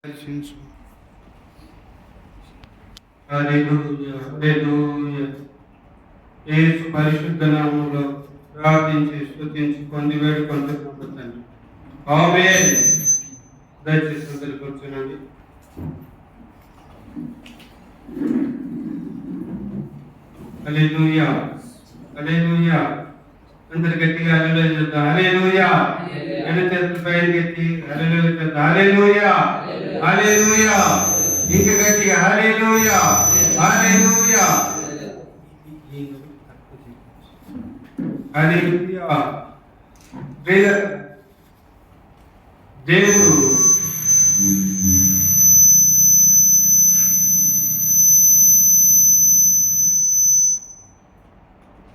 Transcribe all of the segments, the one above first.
దర్శించు. హల్లెలూయా, హల్లెలూయా. యేసు పరిశుద్ధ నామములో ప్రార్థించి స్తుతించి పొంది వేడుకొంటున్నాము తండ్రి. ఆమేన్. దయచేసి అందరూ కూర్చోనండి. హల్లెలూయా, హల్లెలూయా. అందరు గట్టిగా హల్లెలూయా చెప్తాం. హల్లెలూయా. రెండు చేతులు పైకి ఎత్తి హల్లెలూయా చెప్తాం. హల్లెలూయా, హల్లెలూయా. ఇంకా గట్టిగా హల్లెలూయా, హల్లెలూయా. హల్లెలూయా. దేవుడు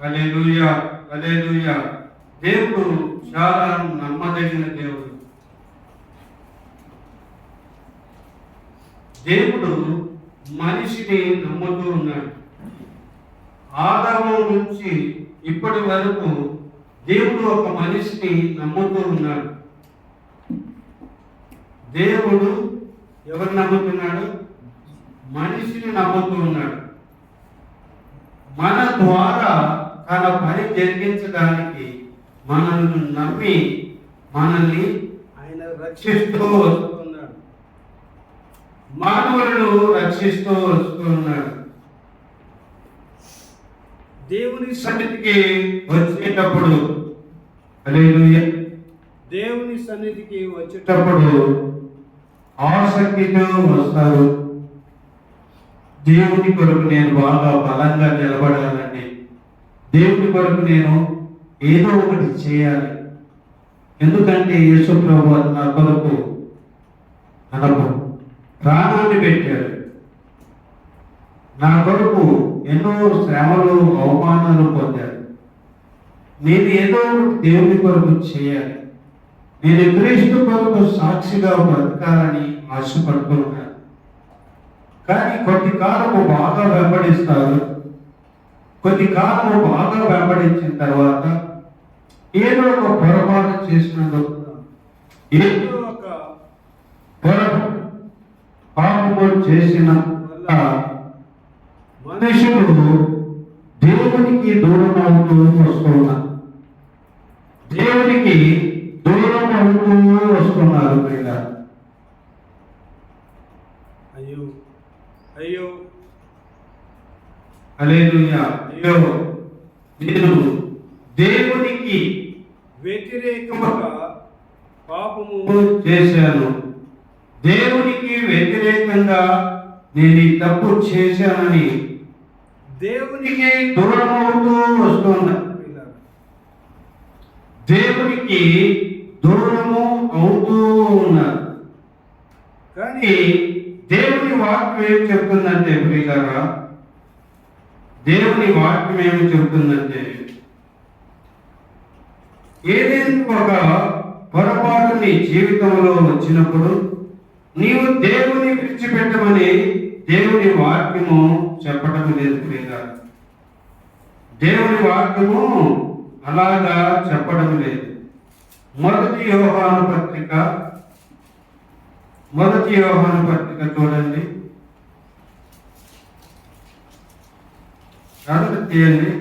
హల్లెలూయా, హల్లెలూయా. దేవుడు చాలా నమ్మదగిన దేవుడు. దేవుడు మనిషిని నమ్ముతూ ఉన్నాడు. ఆదాము నుంచి ఇప్పటి వరకు దేవుడు ఒక మనిషిని నమ్ముతూ ఉన్నాడు. దేవుడు ఎవరు నమ్ముతున్నాడు? మనిషిని నమ్ముతూ ఉన్నాడు. మన ద్వారా తన పని జరిగించడానికి మనల్ని నమ్మి మనల్ని ఆయన రక్షిస్తూ వస్తున్నాడు. మానవులను రక్షిస్తూ వస్తున్నాడు. దేవుని సన్నిధికి వచ్చేటప్పుడు హల్లెలూయా, దేవుని సన్నిధికి వచ్చేటప్పుడు ఆసక్తితో వస్తారు. దేవుని కొరకు నేను బాగా బలంగా నిలబడాలండి, దేవుని కొరకు నేను ఏదో ఒకటి చేయాలి. ఎందుకంటే యేసు ప్రభువు నా కొరకు తన ప్రాణాన్ని పెట్టాడు. నా కొరకు ఎన్నో శ్రమలు అవమానాలు పొందాడు. నేను ఏదో ఒకటి దేవుని కొరకు చేయాలి. నేను క్రీస్తు కొరకు సాక్షిగా బ్రతకాలని ఆశపడుతున్నాను. కానీ కొద్ది కాలము బాగా వెంబడిస్తారు. కొద్ది కాలము బాగా వెంబడించిన తర్వాత ఏదో ఒక పొరపాటు చేసినందుకు, ఏదో ఒక పాపము చేసిన వల్ల మనుషులు దేవునికి దూరం అవుతూ వస్తున్నారు. దేవునికి దూరం అవుతూ వస్తున్నారు. అయ్యో అయ్యో, హల్లెలూయా. అయ్యో, నేను దేవునికి వ్యతిరేకముగా పాపము చేశాను. దేవునికి వ్యతిరేకంగా నేను ఈ తప్పు చేశానని దేవునికి దూరం అవుతూ వస్తున్నా. దేవునికి దూరము అవుతూ ఉన్నారు. కానీ దేవుని వాక్యం ఏం చెప్తుందంటే ప్రియులారా, దేవుని వాక్యం ఏమి చెప్తుందంటే, ఏదైనా ఒక పొరపాటు నీ జీవితంలో వచ్చినప్పుడు నీవు దేవుని విడిచిపెట్టమని దేవుని వాక్యము చెప్పడం లేదు ప్రియులారా. దేవుని వాక్యము అలాగా చెప్పడం లేదు. మొదటి యోహాను పత్రిక చూడండి, తీయండి.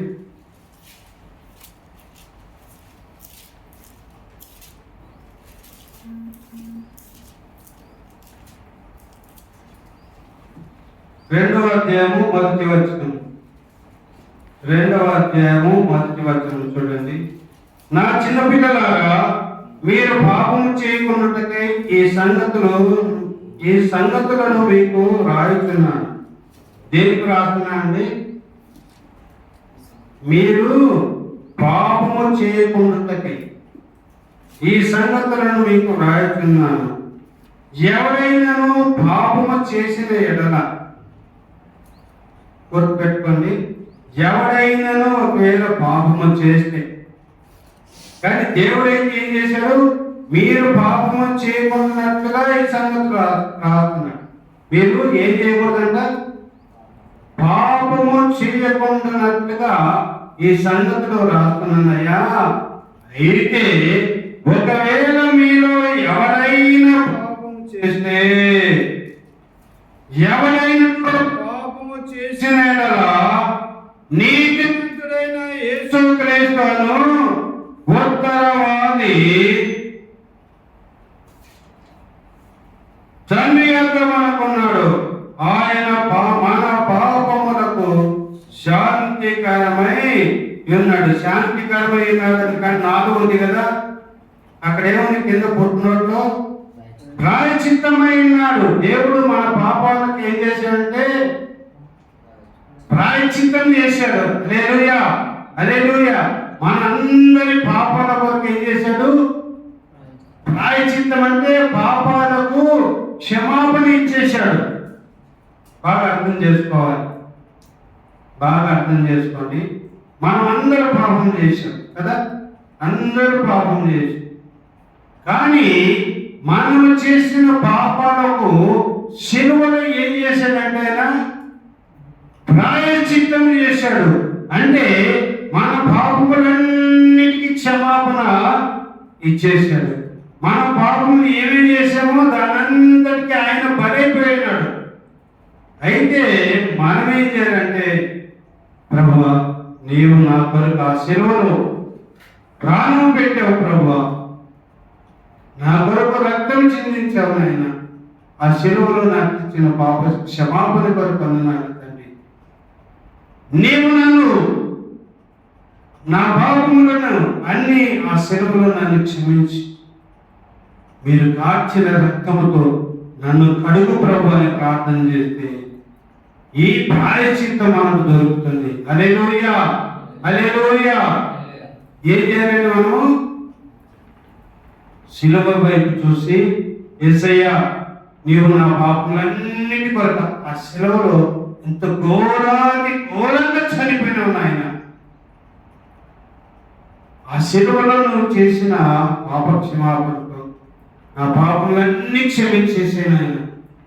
రెండవ అధ్యాయము మొదటి వచనం చూడండి. నా చిన్నపిల్లలారా, మీరు పాపం చేయకున్నట్టుకై ఈ సంగతులను మీకు రాయుతున్నాను. దేనికి రాస్తున్నానండి? మీరు పాపము చేయకున్నట్టుకై ఈ సంగతులను మీకు రాయుతున్నాను. ఎవరైనాను పాపము చేసిన ఎడల, గుర్తుపెట్టుకోండి, ఎవడైనాను ఒకవేళ పాపము చేస్తే, కానీ దేవుడు ఏం చేశాడు? మీరు పాపము చేయకున్నట్లుగా ఈ సంగతులు రాస్తున్నాడు. మీరు ఏం చేయకూడదంట? పాపము చేయకుండానట్లుగా ఈ సంగతులు రాస్తున్నానయ్యా. అయితే ఒకవేళ మీలో ఎవరైనా పాపం చేస్తే ఎవరైనా పాపము చేసిన యెడల నీతిమంతుడైన యేసుక్రీస్తును ఉత్తరవాది తండ్రి యొక్క మనకున్నాడు. ఆయన మన పాపములకు శాంతికరమై ఉన్నాడు. శాంతికరమై ఉన్నాడు కానీ 4 ఉంది కదా, అక్కడ ఏముంది కింద పుట్టినోట్లో ప్రాయశ్చిత్తమై ఉన్నాడు. దేవుడు మన పాపాలకు ఏం చేశాడంటే ప్రాయశ్చిత్తం చేశాడు. హల్లెలూయా, హల్లెలూయా. మనందరి పాపాల కొరకు ఏం చేశాడు? ప్రాయశ్చిత్తం అంటే పాపాలకు క్షమాపణ ఇచ్చేశాడు. బాగా అర్థం చేసుకోవాలి, బాగా అర్థం చేసుకోండి. మనం అందరూ పాపం చేశాం కదా, అందరూ పాపం చేశాం. కానీ మనం చేసిన పాపాలకు శిలువలో ఏం చేశాడంటే ఆయన ప్రాయశ్చిత్తం చేశాడు. అంటే మన పాపములన్నిటికీ క్షమాపణ ఇచ్చేశాడు. మన పాపములు ఏమేమి చేశామో దానంతటికీ ఆయన బలైపోయినాడు. అయితే మనం ఏం చేయాలంటే, ప్రభువా నీవు నా కొరకు ఆ శిలువలో ప్రాణం పెట్టావు, ప్రభువా నా కొరకు రక్తం చిందించావు నాయన, ఆ శిలువలో నాకు ఇచ్చిన పాప క్షమాపణ కొరకు అన్నాను తండ్రి. నీవు నన్ను నా పాపములను అన్ని ఆ శిలువలో నన్ను క్షమించి మీరు కార్చిన రక్తముతో నన్ను కడుగు ప్రభు అని ప్రార్థన చేస్తే ఈ ప్రాయశ్చిత్తం మనకు దొరుకుతుంది. హల్లెలూయా, హల్లెలూయా. ఏం చేయాలండి? మనము శిలువ వైపు చూసి యేసయ్యా నీవు నా పాపములన్నిటి కొరకు ఆ శిలువలో ఎంత ఘోరంగా చనిపోయినావు నాయన. ఆ శిలువలో నువ్వు చేసిన పాప క్షమాపణతో నా పాపములన్నీ క్షమించేసాయి నాయన,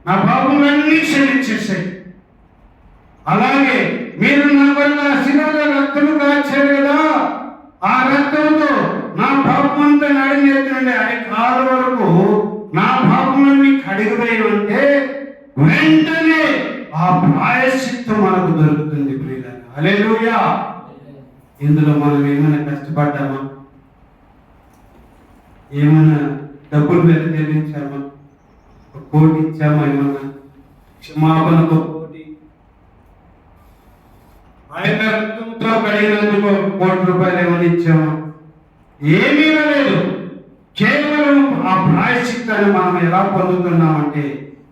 నా పాపములన్నీ క్షమించేసాయి. అలాగే మీరు నా కొరకు ఆ శిలువలో రక్తము కార్చారు కదా, ఆ రక్తంతో నా పాపమంతా నడిచేస్తుండే అది కాలు వరకు నా పాపములన్నీ కడిగిపోయినంటే వెంటనే ఆ ప్రాయశ్చిత్తం మనకు దొరుకుతుంది ప్రియులారా. హల్లెలూయా. ఇందులో మనం ఏమైనా కష్టపడ్డామా? ఏమైనా డబ్బులు వెల చెల్లించామా? 1 కోటి ఇచ్చామా? ఏమన్నా క్షమాపణకు 1 కోటి, ఆయన రక్తంతో కడిగినందుకు 1 కోటి రూపాయలు ఏమైనా ఇచ్చామా? ఏమీ లేదు. కేవలం ఆ ప్రాయశ్చిత్తాన్ని మనం ఎలా పొందుతున్నామంటే,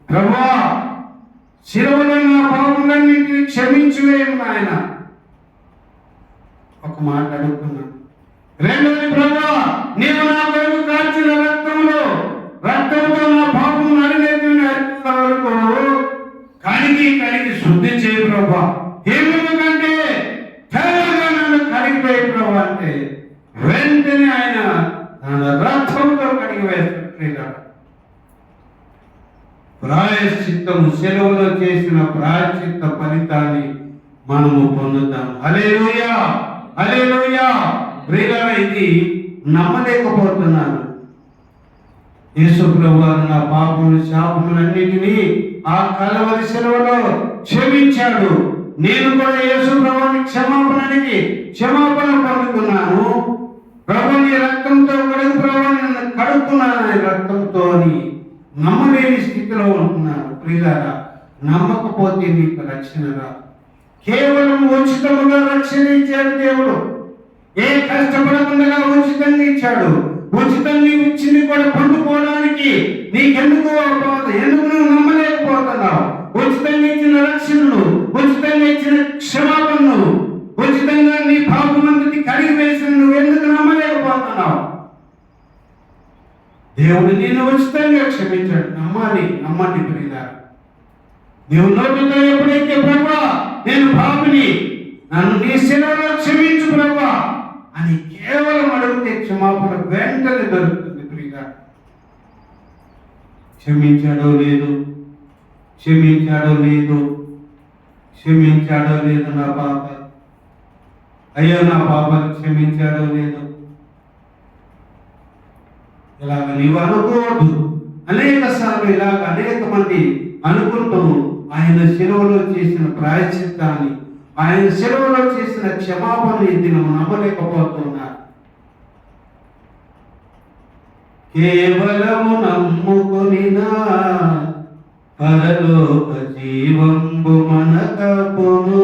ప్రభువా శిలువలో నా పాపములన్నింటినీ క్షమించి వేయము నాయన. ఒక మాట అడుగుతున్నాను. రెండోది, ప్రభువా నీవు నా కొరకు కార్చిన రక్తంతో నా పాపం నడిచేటువంటి వరకు కడిగి శుద్ధి చేయి ప్రభువా. ఎందుకంటే తెల్లగా నన్ను కడిగిపోయి ప్రభు అంటే వెంటనే ఆయన తన రక్తంతో కడిగి వేస్తాడు. ప్రాయశ్చిత్తం శిలువలో చేసిన ప్రాయశ్చిత్త ఫలితాన్ని మనము పొందుతాం. హల్లెలూయా, హల్లెలూయా. ప్రియులారా, ఇది నమ్మలేకపోతున్నాను. యేసు ప్రభువు నా పాపములు శాపములన్నిటినీ ఆ కలవరి శిలువలో క్షమించాడు. నేను కూడా యేసు ప్రభువుని క్షమాపణ పొందుకున్నాను. ప్రభుని రక్తంతో కడుగు, ప్రభుని కడుక్కున్నాను ఆయన రక్తంతో అని నమ్మలేని స్థితిలో ఉంటున్నాను. ప్రియులారా, నమ్మకపోతే మీకు రక్షణ రాదు. కేవలం ఉచితముగా రక్షణ ఇచ్చాడు దేవుడు. ఏ కష్టపడకుండా ఉచితంగా ఇచ్చాడు. ఉచితంగా ఇచ్చింది కూడా పొందుకోవడానికి నీకెందుకు ఎందుకు నువ్వు నమ్మలేకపోతున్నావు? ఉచితంగా ఇచ్చిన రక్షణను, ఉచితంగా ఇచ్చిన క్షమాపణను, ఉచితంగా నీ పాపమంతటి కడిగి వేసిన నువ్వు ఎందుకు నమ్మలేకపోతున్నావు? దేవుడు నిన్ను ఉచితంగా క్షమించాడు. నమ్మండి ప్రియులారా. నీవు నోటితో ఎప్పుడైతే ప్రభువా నేను పాపిని, నన్ను నీ శిలువలో క్షమించు ప్రభువా అని కేవలం అడిగితే క్షమాపణ వెంటనే దొరుకుతుంది. ప్రియులారా, క్షమించాడో లేదు నా పాప, అయ్యో నా పాపను క్షమించాడో లేదు. ఇలాగ నీవు అనుకోవద్దు అనేక సార్లు ఇలాగ అనేక మంది అనుకుంటూ ఆయన శిలువలో చేసిన ప్రాయశ్చిత్తాన్ని, ఆయన శిలువలో చేసిన క్షమాపణ ఇది నమ్మలేకపోతున్నారు. కేవలము నమ్ముకొనినా పరలోక జీవంబు మనకపును.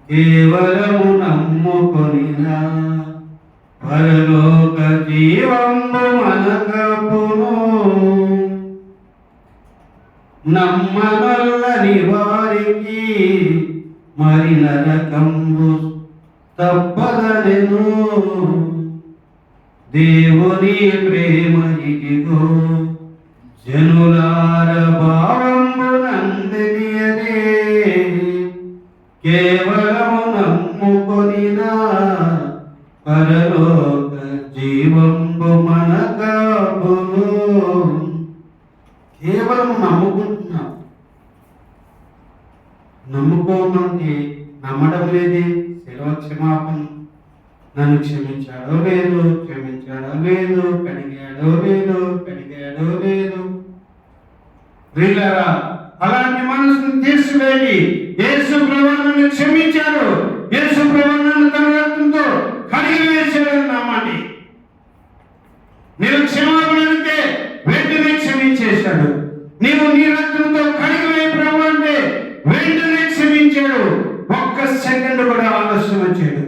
కేవలము నమ్ముకొనినా పరలోక జీవంబు మనకపును. నమ్మనల్లని వారికి మరి నరకంబు తప్పదనెను. దేవుని ప్రేమ ఇదిగో జనులార భావంబునందనియదే. కేవలము నమ్ముకొనినా పరలోక జీవంబు మనకపును. కేవలం నమ్ముకుంటున్నాం. నమ్ముకోమంటే నమ్మడం లేదే. శిలువ క్షమాపణ, నన్ను క్షమించాడో లేదు, క్షమించాడో లేదు, కడిగాడో లేదు. ప్రియులారా, అలాంటి మనసును తీసివేసి యేసు ప్రభువు నన్ను క్షమించాడు, యేసు ప్రభువు నన్ను తన రక్తంతో కడిగి వేశాడని నమ్మండి. నీవు క్షమాపణ అంటే వెంటనే క్షమించేశాడు. నీవు నీ రక్తంతో కడిగి వేయ ప్రభు అంటే వెంటనే క్షమించాడు. ఒక్క సెకండ్ కూడా ఆలస్యం వచ్చాడు.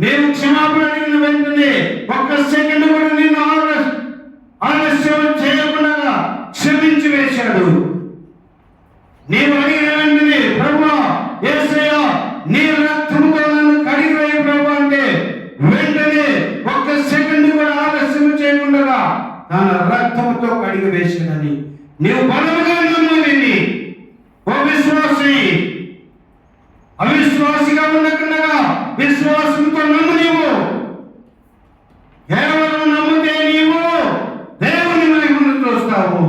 నీవు క్షమాపణ అడిగిన వెంటనే ఒక్క సెకండ్ కూడా నిన్ను ఆలస్యం చేయకుండా క్షమించి వేశాడు. నీవు అడిగిన వెంటనే ప్రభువా యేసయ్యా నీ రక్తంతో నన్ను కడిగి వేయ ప్రభు అంటే వెంటనే ఒక్క సెకండ్ కూడా ఆలస్యం చేయకుండా తన రక్తంతో కడిగి వేశాడని నీవు బలముగా నమ్మాలి. ఓ విశ్వాసి, అవిశ్వాసిగా ఉండకుండా విశ్వాసంతో నమ్ము. నీవు కేవలం నమ్మితే నీవు దేవుని మహిమను చూస్తావు,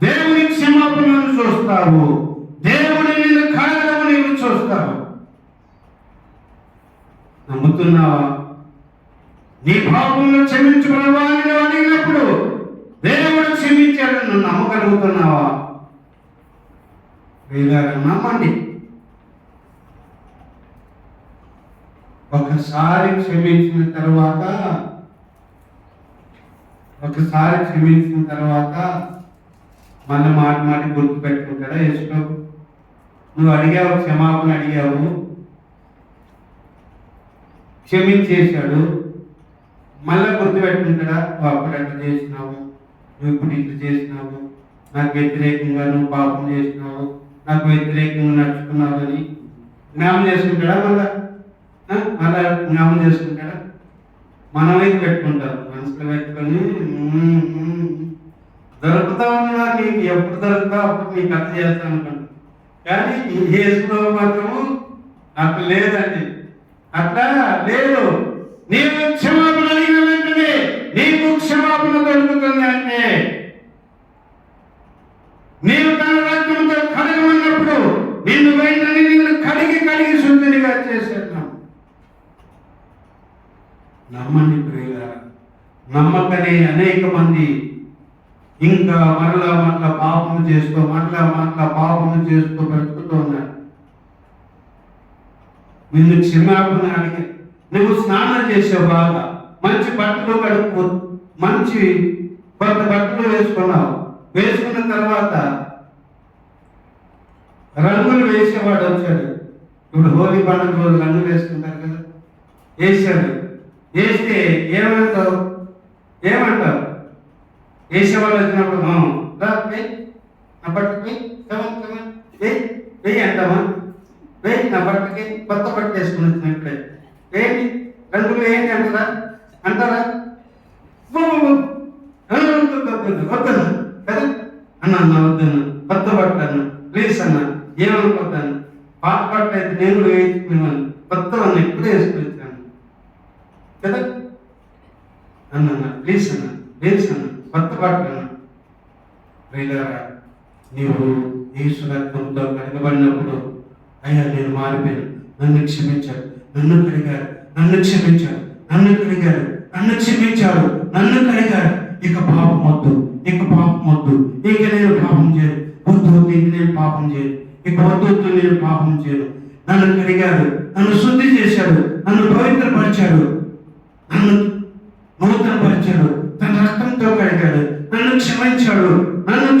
దేవుని క్షమాపణను చూస్తావు, దేవుని నిన్ను కడగడం నీవు చూస్తావు. నమ్ముతున్నావా? నీ పాపంలో క్షమించు ప్రభువా అని నువ్వు అడిగినప్పుడు దేవుడు క్షమించాడని నువ్వు నమ్మగలుగుతున్నావా? నమ్మండి. ఒకసారి క్షమించిన తర్వాత మళ్ళీ మాటి గుర్తు పెట్టుకుంటాడా యేసు? నువ్వు అడిగావు, క్షమాపణ అడిగావు, క్షమించేశాడు, మళ్ళీ గుర్తు పెట్టుకుంటాడా? నువ్వు అప్పుడు అట్లా చేసినావు, నువ్వు ఇప్పుడు ఇట్లా చేసినావు, నాకు వ్యతిరేకంగా నువ్వు పాపం చేసినావు, నాకు వ్యతిరేకంగా నడుచుకున్నావు అని జ్ఞాపం చేసుకుంటాడా? మళ్ళా జ్ఞాపం చేసుకుంటాడా? మనమైతే పెట్టుకుంటాం, మనసులో పెట్టుకొని దొరుకుతా ఉన్నా నీకు ఎప్పుడు దొరుకుతా అప్పుడు నీకు అర్థం చేస్తాను అనుకుంటా. కానీ ఈ యేసులో మాత్రము అట్లా లేదండి, అట్లా లేదు. నీవు క్షమాపణ అడిగిన వెంటనే నీకు క్షమాపణ దొరుకుతుంది. అంటే నీవు తన రక్తంతో కడగమన్నప్పుడు నిన్ను వెంటనే నిన్ను కడిగి శుద్ధినిగా చేసేద్దాం. నమ్మండి ప్రియులారా. నమ్మకనే అనేక మంది ఇంకా మరలా పాపము చేస్తూ బ్రతుకుతూ ఉన్నారు. నిన్ను క్షమాపణ అడిగి నువ్వు స్నానం చేసావు, బాగా మంచి బట్టలు కడుపు, మంచి కొత్త బట్టలు వేసుకున్నావు. వేసుకున్న తర్వాత రంగులు వేసేవాడు వచ్చాడు. ఇప్పుడు హోలీ పండుగ రోజు రంగులు వేసుకుంటారు కదా, వేసాడు. వేస్తే ఏమంటావు? వేసేవాళ్ళు వచ్చినప్పుడు నా బట్టకి వెయ్యి అంటామా? వెయ్యి నా బట్టకి కొత్త బట్ట వేసుకుని వచ్చినప్పుడే వేయండి, రంగులు వేయండి అంటారా? వద్దన్నా కదా అన్నా, వద్దన్నా, కొత్త బట్ట అన్న ప్లీజ్ అన్న, ఏమనుకోద్దాను, పాత బట్ట అయితే నేను వేయించుకున్నాను, కొత్తవన్నీ ఎప్పుడు వేసుకుని వచ్చాను కదా అన్న, ప్లీజ్ అన్న, కొత్త బట్ట అన్న. ప్రియులారా, నీవు యేసు రక్తంతో కడగబడినప్పుడు అయ్యా నేను మారిపోయాను, నన్ను క్షమించాడు, నన్ను కడిగాడు, ఇక పాపం వద్దు, ఇక పాపం వద్దు, ఇక నేను పాపం చేయను, వద్దు వద్దు, ఇంక నేను పాపం చేయను, ఇక వద్దు వద్దు, నేను పాపం చేయను. నన్ను కడిగాడు, నన్ను శుద్ధి చేశాడు, నన్ను పవిత్రపరిచాడు, నన్ను నూతనపరిచాడు, తన రక్తంతో కడిగాడు, నన్ను క్షమించాడు, నాకు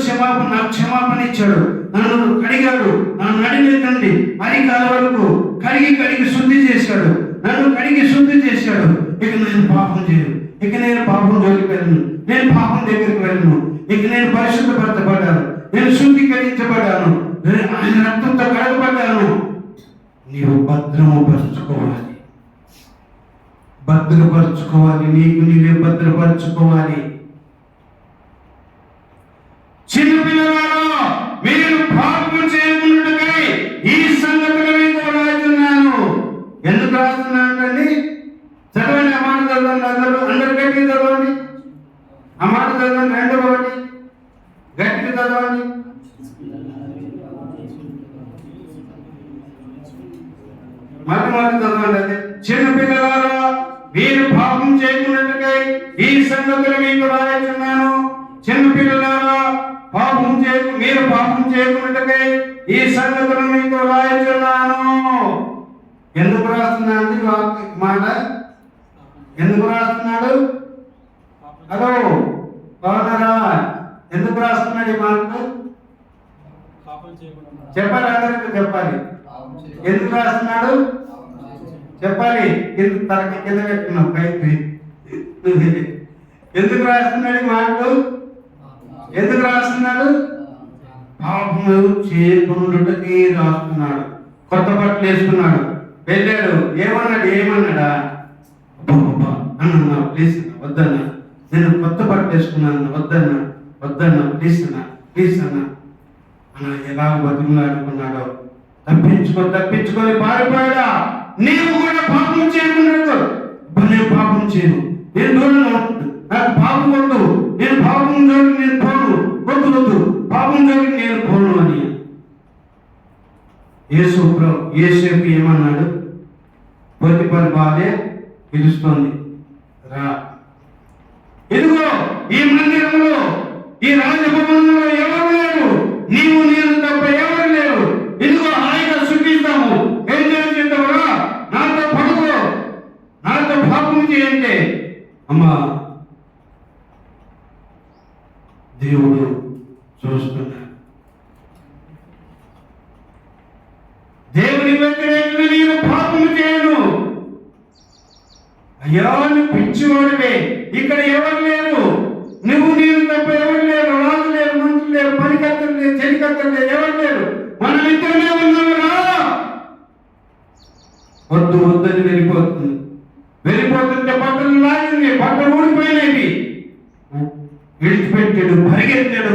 క్షమాపణ ఇచ్చాడు, నన్ను కడిగాడు, నన్ను నడినెత్తండి అరికాల వరకు కడిగి శుద్ధి చేశాడు, నన్ను కడిగి శుద్ధి చేశాడు. ఇక నేను పాపం చేయను, ఇక నేను పాపం జోలికి వెళ్ళను, నేను పాపం దగ్గరికి వెళ్ళను, ఇక నేను పరిశుద్ధపరచబడ్డాను, నేను శుద్ధీకరించబడ్డాను, ఆయన రక్తంతో కడగబడ్డాను. నీవు భద్రపరచుకోవాలి, నీకు నీవే భద్రపరచుకోవాలి. చిన్నపిల్లలారా, మీరు పాపం చేయకున్నట్టుకై ఈ సంగతులు మీకు రాస్తున్నాను. ఎందుకు రాస్తున్నానండి? చదవండి, ఆ మాట చదవండి, అందరూ గట్టిగా చదవండి, ఆ మాట చదవండి, రెండో ఒకటి గట్టిగా చదవండి. మళ్ళీ చదవండి. అదే, చిన్నపిల్లలారా, మీరు పాపం చేయకున్నట్టుకై ఈ సంగతులు మీకు రాస్తున్నాను. చిన్నపిల్లలారా, మీరు పాపం చేయకున్నట్టుకై ఈ సంగతులు మీకు రాస్తున్నాను. ఎందుకు రాస్తున్నాడు మాట? ఎందుకు రాస్తున్నాడు? హలో బాగున్నారా? ఎందుకు రాస్తున్నాడు ఈ మాట? చెప్పాలి, అందరికీ చెప్పాలి. ఎందుకు రాస్తున్నాడు చెప్పాలి. తనకి కింద పెట్టుకున్నాం పైకి. ఎందుకు రాస్తున్నాడు ఈ మాటలు? ఎందుకు రాస్తున్నాడు? పాపము చేయకుండాకి రాస్తున్నాడు. కొత్త బట్టలు వేసుకున్నాడు, వెళ్ళాడు, ఏమన్నాడా? అన్నా ప్లీజ్ వద్దన్నా, నేను కొత్త బట్టలు వేసుకున్నాను, వద్దన్నా ప్లీజ్ అన్నా ఎలా బతుకులాడుకున్నాడో. తప్పించుకొని పారిపోయాడా? నీవు కూడా పాపం చేయకున్నాడు. నేను పాపం చేయను, నేను దూరంగా ఉంటాను, నాకు పాపం వద్దు, నేను పాపం జోలికి నేను పోను, వద్దు పాపం జోలికి నేను పోను అని యేసేపు ఏమన్నాడు? పోతిఫర్ భార్య పిలుస్తోంది, రా, ఇదిగో ఈ మందిరంలో, ఈ రాజభవనంలో ఎవరు లేరు, నీవు నేను తప్ప ఎవరు లేరు, ఇదిగో హాయిగా సుఖిస్తాము, ఎంజాయ్ చేద్దామరా, నాతో పడుకో, నాతో పాపం చేయండి. అమ్మా, దేవుడు చూస్తున్నాడు. దేవుని వ్యతిరేకంగా నేను పాపము చేయను. అయ్యా, నువ్వు పిచ్చివాడివే, ఇక్కడ ఎవరు లేరు, నువ్వు నేను తప్ప ఎవరు లేరు, రాజు లేరు, మంత్రులు లేరు, పనికర్తలు లేరు, చెలికర్తలు లేరు, ఎవరు లేరు, మనం ఇద్దరమే ఉన్నామరా. వద్దని వెళ్ళిపోతుంటే బట్టలు లాగింది, బట్టలు ఊడిపోయినవి, విడిచిపెట్టాడు, పరిగెత్తాడు.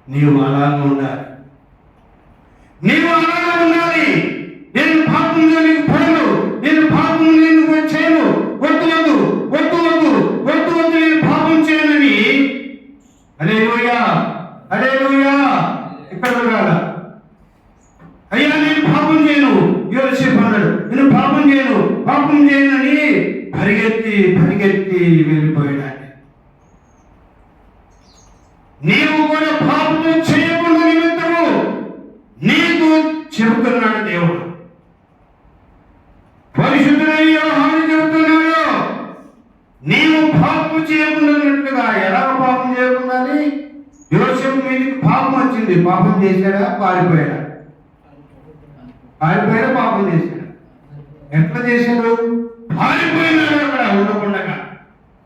నీవు అలాగే ఉండాలి, నేను పాపం జోలికి పోను, నేను పాపం నేను చేయను, వద్దు నేను పాపం చేయనని. హల్లెలూయా. ఇక్కడ కాదా? అయ్యా, నేను పాపం చేయను, యోసేపు అన్నాడు, నేను పాపం చేయనని పరిగెత్తి వెళ్ళిపోయాడు. నీవు కూడా పాపము చేయకుండా నిమిత్తము నీకు చెబుతున్నాడు దేవుడు. పరిశుద్ధుడైన యోహాను చెబుతున్నాడు, నీవు పాపము చేయకుండాన్నట్లుగా. ఎలా పాపం చేయకుండా? యోసేపు మీదకి పాపం వచ్చింది, పాపం చేశాడా? పారిపోయాడా? పాపం చేశాడా? ఎట్లా చేశాడు? పారిపోయినాడు. అక్కడ ఉండకుండా,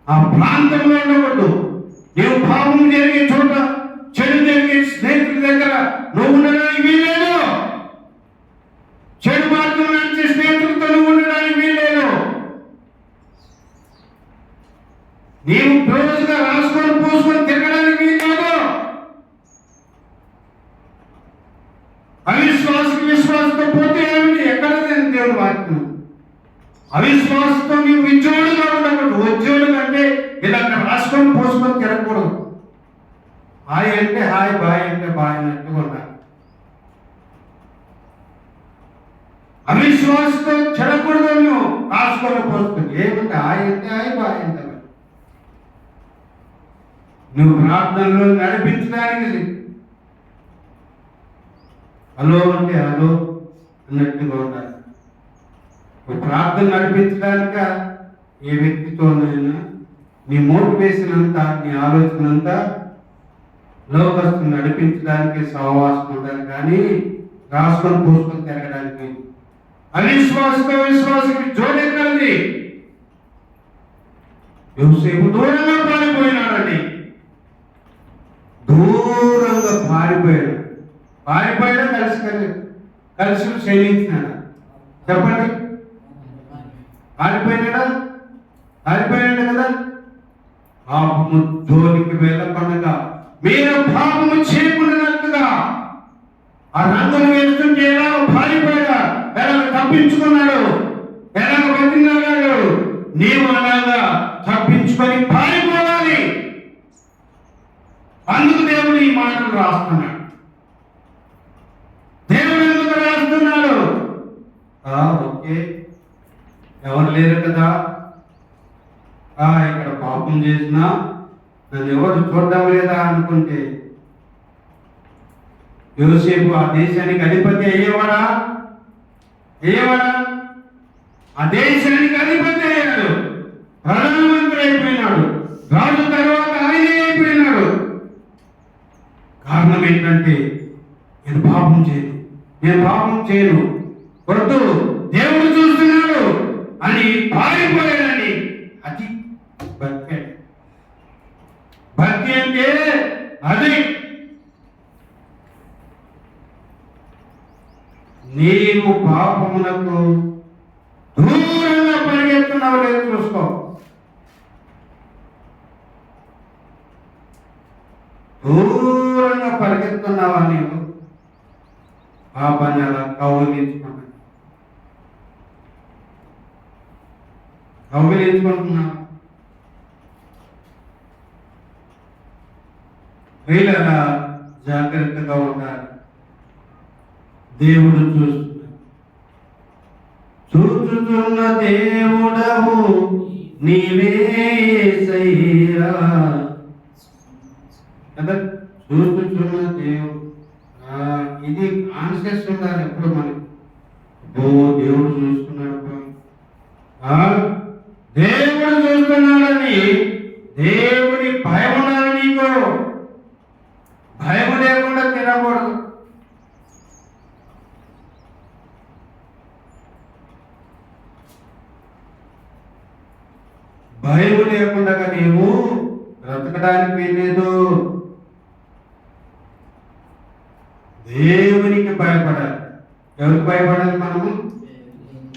ఆ ప్రాంతంలో ఉండకూడదు. నీవు పాపం జరిగే చోట, చెడు జరిగే స్నేహితుల దగ్గర నువ్వు ఉండడానికి వీల్లేదు, చెడు మార్గం నడిచే స్నేహితులతో నువ్వు ఉండడానికి వీల్లేదు. నీవు రోజుగా రాసుకొని పూసుకొని తిరగడానికి వీల్లేదు. అవిశ్వాసంతో పోతే ఏమిటి? ఎక్కడ దేవుని వాక్యం. అవిశ్వాసంతో నీవు విజ్జోడుగా ఉండకూడదు. ఉద్యోగులు అంటే ఇలా రాసుకొని పోసుకొని తిరగకూడదు. హాయ్ అంటే హాయ్, బాయ్ అంటే బాయ్ అన్నట్టుగా ఉండాలి. అవిశ్వాసంతో చెడకూడదు. నువ్వు రాసుకొని పోసుకొని ఏమిటి? హాయ్ అంటే హాయ్, బాయ్ అంటే నువ్వు ప్రార్థనలో నడిపించడానికి హలో అంటే హలో అన్నట్టుగా ఉండాలి. నువ్వు ప్రార్థన నడిపించడానిక ఏ వ్యక్తితోనైనా నీ మోటివేషన్ అంతా, నీ ఆలోచన అంతా లోకస్తుని నడిపించడానికి సహవాసం ఉండాలి, కానీ రాసుకొని పూసుకొని తిరగడానికి. అవిశ్వాసతో విశ్వాసకి జోడెక్కడిది. యోసేపు దూరంగా పారిపోయినాడండి. దూరంగా పారిపోయాడు. పారిపోయాడా కలిసి క్షమించినాడా? చెప్పండి. పారిపోయినాడా? పారిపోయాడు కదా. పాపము జోలికి వెళ్ళకుండా మీరు పాపము చేయకున్నట్లుగా ఆ రంగును వేస్తుంటే ఎలాగ పారిపోయాడా, ఎలాగ తప్పించుకున్నాడు, ఎలాగ బతికినాడు. నీవు అలాగా తప్పించుకొని పారిపోవాలి. అందుకు దేవుడు ఈ మాటలు రాస్తున్నాడు. దేవుడు ఎందుకు రాస్తున్నాడు? ఓకే, ఎవరు లేరు కదా, ఇక్కడ పాపం చేసినా నన్ను ఎవరు చూడడం లేదా అనుకుంటే యోసేపు ఆ దేశానికి అధిపతి అయ్యేవాడా? ఆ దేశానికి అధిపతి అయ్యాడు. ప్రధానమంత్రి అయిపోయినాడు. రాజు తర్వాత ఆయనే అయిపోయినాడు. కారణం ఏంటంటే నేను పాపం చేయను వద్దు, దేవుడు చూస్తున్నాడు అని పారిపోయాడని. అది భక్తి. భక్తి అంటే అది. నీవు పాపమునకు దూరంగా పరిగెత్తున్నావు లేదు చూసుకో. దూరంగా పరిగెత్తున్నావా నీవు? పాపాన్ని అలా కౌగిలించుకుంటున్నావు. వీళ్ళలా జాగ్రత్తగా ఉండాలి. దేవుడు చూస్తున్న దేవుడవు నీవే యేసయ్యా కదా. చూస్తున్న దేవుడు, ఇది కాన్షియస్ ఉండాలి ఎప్పుడు మనకి. దేవుడు చూస్తున్నాడు, దేవుడు చూస్తున్నాడని దేవుడి భయం ఉండాలి నీకు. భయం లేకుండా తినకూడదు. భయం లేకుండా నీవు బ్రతకడానికి వీల్లేదు. దేవునికి భయపడాలి. ఎవరికి భయపడాలి మనము?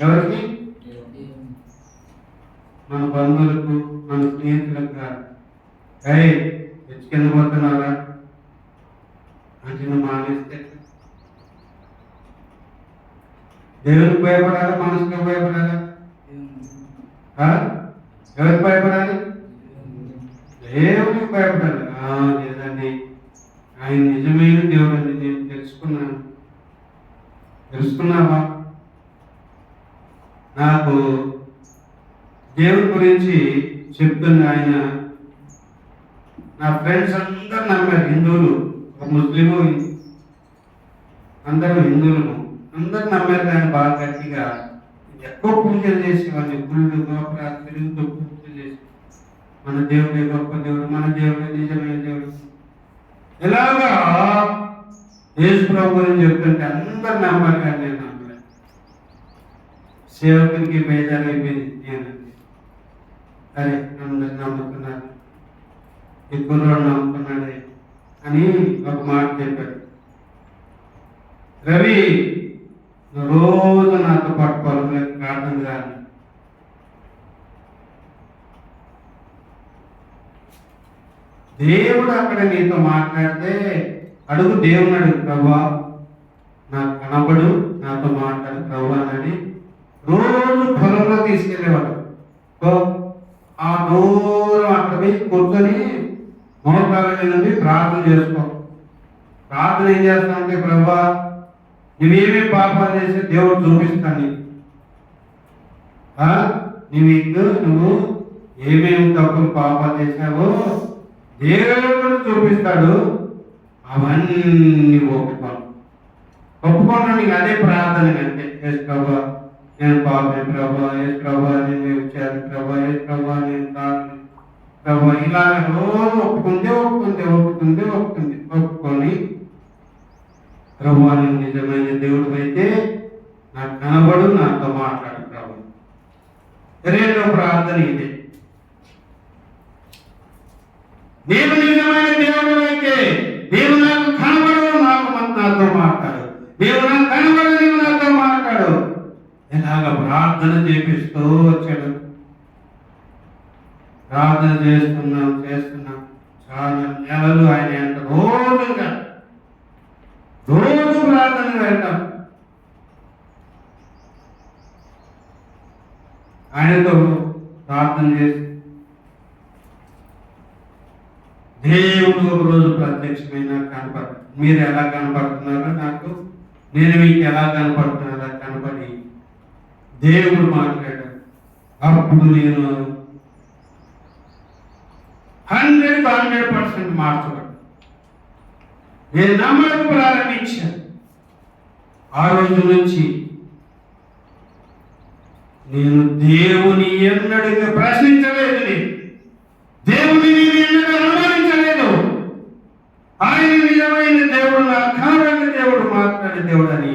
ఎవరికి? మన బంధువులకు, మన స్నేహితులకు కాదు. కింద పోతున్నారా అంటే నువ్వు మానేస్తే దేవునికి భయపడాలా, మనసుకు భయపడాలా? ఎవరికి భయపడాలి? దేవునికి భయపడాలి. లేదండి, ఆయన నిజమైన దేవుడు అండి, నేను తెలుసుకున్నావా? నాకు దేవుడి గురించి చెప్తున్న ఆయన, నా ఫ్రెండ్స్ అందరూ నమ్మారు. హిందువులు, ఒక ముస్లిము, అందరూ హిందువులు, అందరూ నమ్మారు. కానీ బాగా గట్టిగా ఎక్కువ పూజలు చేసేవాడిని. గుళ్ళు గోపురాలు తిరుగుతూ పూజలు చేసి మన దేవుడే గొప్ప దేవుడు, మన దేవుడే నిజమైన దేవుడు. ఇలాగా యేసు ప్రభు గురించి చెప్తుంటే అందరు నమ్మారు, కానీ నేను నమ్మలేదు. సేవకునికి బేజారు అయిపోయింది. నేనండి అరే అందరు నమ్ముతున్నారు, ఎక్కువ నమ్ముతున్నాడే అని ఒక మాట చెప్పాడు. రవి రోజు నాతో పాటు పొలంలోకి ప్రార్థన రాను. దేవుడు అక్కడ నీతో మాట్లాడితే అడుగు, దేవుని అడుగు, ప్రభువా నాకు కనబడు, నాతో మాట్లాడు ప్రభువా అని రోజు పొలంలో తీసుకెళ్ళేవాడు. ఆ దూరం అక్కడ పోయి కూర్చొని మోకాళ్ళ నుండి ప్రార్థన చేసుకో. ప్రార్థన ఏం చేస్తానంటే, ప్రభువా నువ్వేమేమి పాపాలు చేసి దేవుడు చూపిస్తాను. నువ్వు ఏమేమి తప్పులు పాపాలు చేసావో దేవుడు చూపిస్తాడు, అవన్నీ ఒప్పుకోను నీకు అదే ప్రార్థన అంతే. యేసు ప్రభువా నేను పాపే ప్రభువా, యేసు ప్రభువా నేను వ్యభిచారి ప్రభువా, యేసు ప్రభువా నేను తాగను ప్రభువా, ఇలా రోజు ఒప్పుకొని ప్రభువా నేను నిజమైన దేవుడు అయితే నాకు కనబడు, నాతో మాట్లాడు ప్రభు. రెండో ప్రార్థన ఇదే, నీవు నిజమైన దేవుడు అయితే నీవు నాకు కనబడు, నాతో మాట్లాడు, నీవు నాకు కనబడు, నీవు నాతో మాట్లాడు. ఇలాగ ప్రార్థన చేపిస్తూ వచ్చాడు. ప్రార్థన చేస్తున్నాం చాలా నెలలు ఆయన ఎంత రోజు ప్రార్థన వెళ్తాం. ఆయనతో ప్రార్థన చేసి దేవుడు ఒక రోజు ప్రత్యక్షమైన కనపడు. మీరు ఎలా కనపడుతున్నారో నాకు, నేను మీకు ఎలా కనపడుతున్నారో కనపడి దేవుడు మాట్లాడాడు. అప్పుడు నేను 100% మార్చబడ్డాను. నేను నమ్మడం ప్రారంభించాను. ఆ రోజు నుంచి నేను దేవుని ఎన్నడూ ప్రశ్నించలేదు, దేవుని నేను ఎన్నడూ అనుమానించలేదు. ఆయన నిజమైన దేవుడు, నా కారణంగా దేవుడు మాట్లాడే దేవుడు అని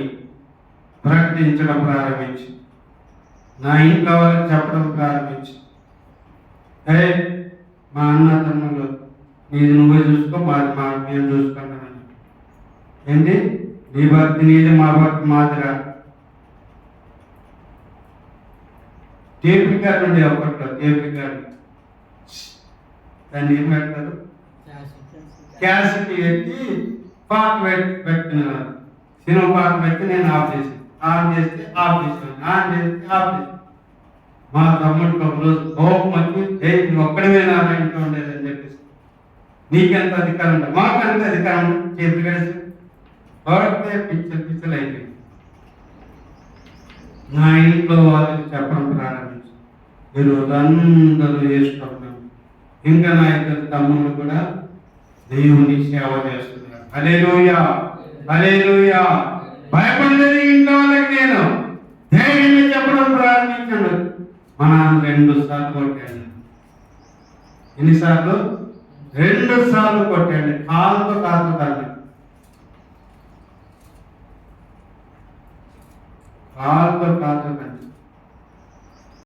ప్రకటించడం ప్రారంభించి నా ఇంట్లో వాళ్ళకి చెప్పడం ప్రారంభించి, మా అన్న తమ్ముళ్ళు నీది నువ్వే చూసుకో, మాది నేను చూసుకుంటాను. ఏంటి నీ భక్తి నీది, మా భక్తి మాదిరా. టేప్ రికార్డు ఉండే అప్పట్లో, టేప్ రికార్డు దాన్ని ఏం పెడతారు, క్యాసెట్ పెట్టి పాట పెట్టినారు. సినిమా పాట పెట్టి నేను ఆఫ్ చేసి ఆఫ్ చేసాను. మా తమ్ముడికి ఒక రోజు కోపం వచ్చి, నువ్వు ఒక్కడమేనా ఇంట్లో ఉండేదని చెప్పేసి, నీకెంత అధికారం ఉంటుంది, మాకు ఎంత అధికారం ఉంటుంది, చేతులు కలిసి పడితే పిచ్చలు అయిపోయింది. నా ఇంట్లో వాళ్ళకి చెప్పడం ప్రారంభించి ఈరోజు అందరూ చేసుకుంటున్నాం. ఇంకా నా ఇద్దరు తమ్ముళ్ళు కూడా దేవుని సేవ చేస్తున్నారు. హల్లెలూయా, హల్లెలూయా. భయపడలేదు ఇంట్లో వాళ్ళకి నేను ధైర్యంగా చెప్పడం ప్రారంభించాను. మా నాన్న 2 సార్లు కొట్టాడు. ఎన్నిసార్లు? 2 సార్లు కొట్టాడు. కాలుతో తాను కాలుతో